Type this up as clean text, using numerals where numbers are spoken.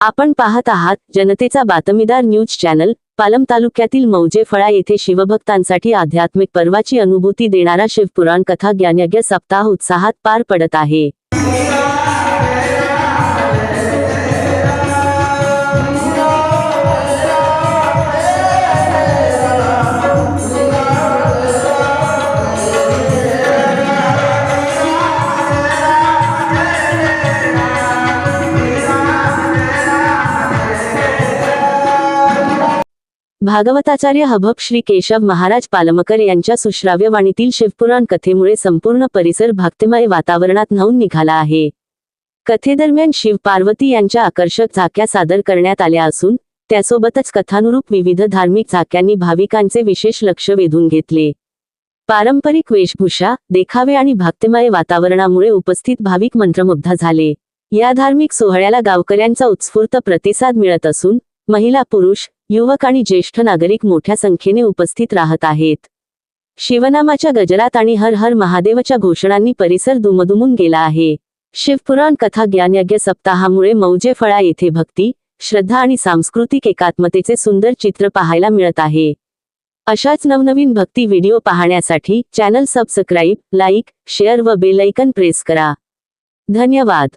आपण पाहत आहात जनतेचा बातमीदार न्यूज चॅनल. पालम तालुक्यातील मौजेफळा येथे शिवभक्तांसाठी आध्यात्मिक पर्वाची अनुभूती देणारा शिवपुराण कथा ज्ञानयज्ञ सप्ताह उत्साहात पार पडत आहे. भागवताचार्य हभप श्री केशव महाराज पालमकर यांच्या सुश्राव्य वाणीतील शिवपुराण कथेमुळे संपूर्ण परिसर भक्तिमय वातावरणात न्हाऊन निघाला आहे. कथेदरम्यान शिव पार्वती यांच्या आकर्षक झाक्या सादर करण्यात आल्या असून त्यासोबतच कथानुरूप विविध धार्मिक झाक्यांनी भाविकांचे विशेष लक्ष वेधून घेतले. पारंपरिक वेशभूषा, देखावे आणि भक्तिमय वातावरणामुळे उपस्थित भाविक मंत्रमुग्ध झाले. या धार्मिक सोहळ्याला गावकऱ्यांचा उत्स्फूर्त प्रतिसाद मिळत असून महिला, पुरुष, युवक आणि ज्येष्ठ नागरिक मोठ्या संख्येने उपस्थित राहत आहेत. शिवनामाच्या गजरात आणि हर हर महादेवच्या घोषणांनी परिसर दुमदुमून गेला आहे. शिवपुराण कथा ज्ञानयज्ञ सप्ताहामुळे मौजेफळा येथे भक्ती, श्रद्धा आणि सांस्कृतिक एकात्मतेचे सुंदर चित्र पाहायला मिळत आहे. अशाच नवनवीन भक्ती व्हिडिओ पाहण्यासाठी चॅनल सबस्क्राईब, लाईक, शेअर व बेल आयकॉन प्रेस करा. धन्यवाद.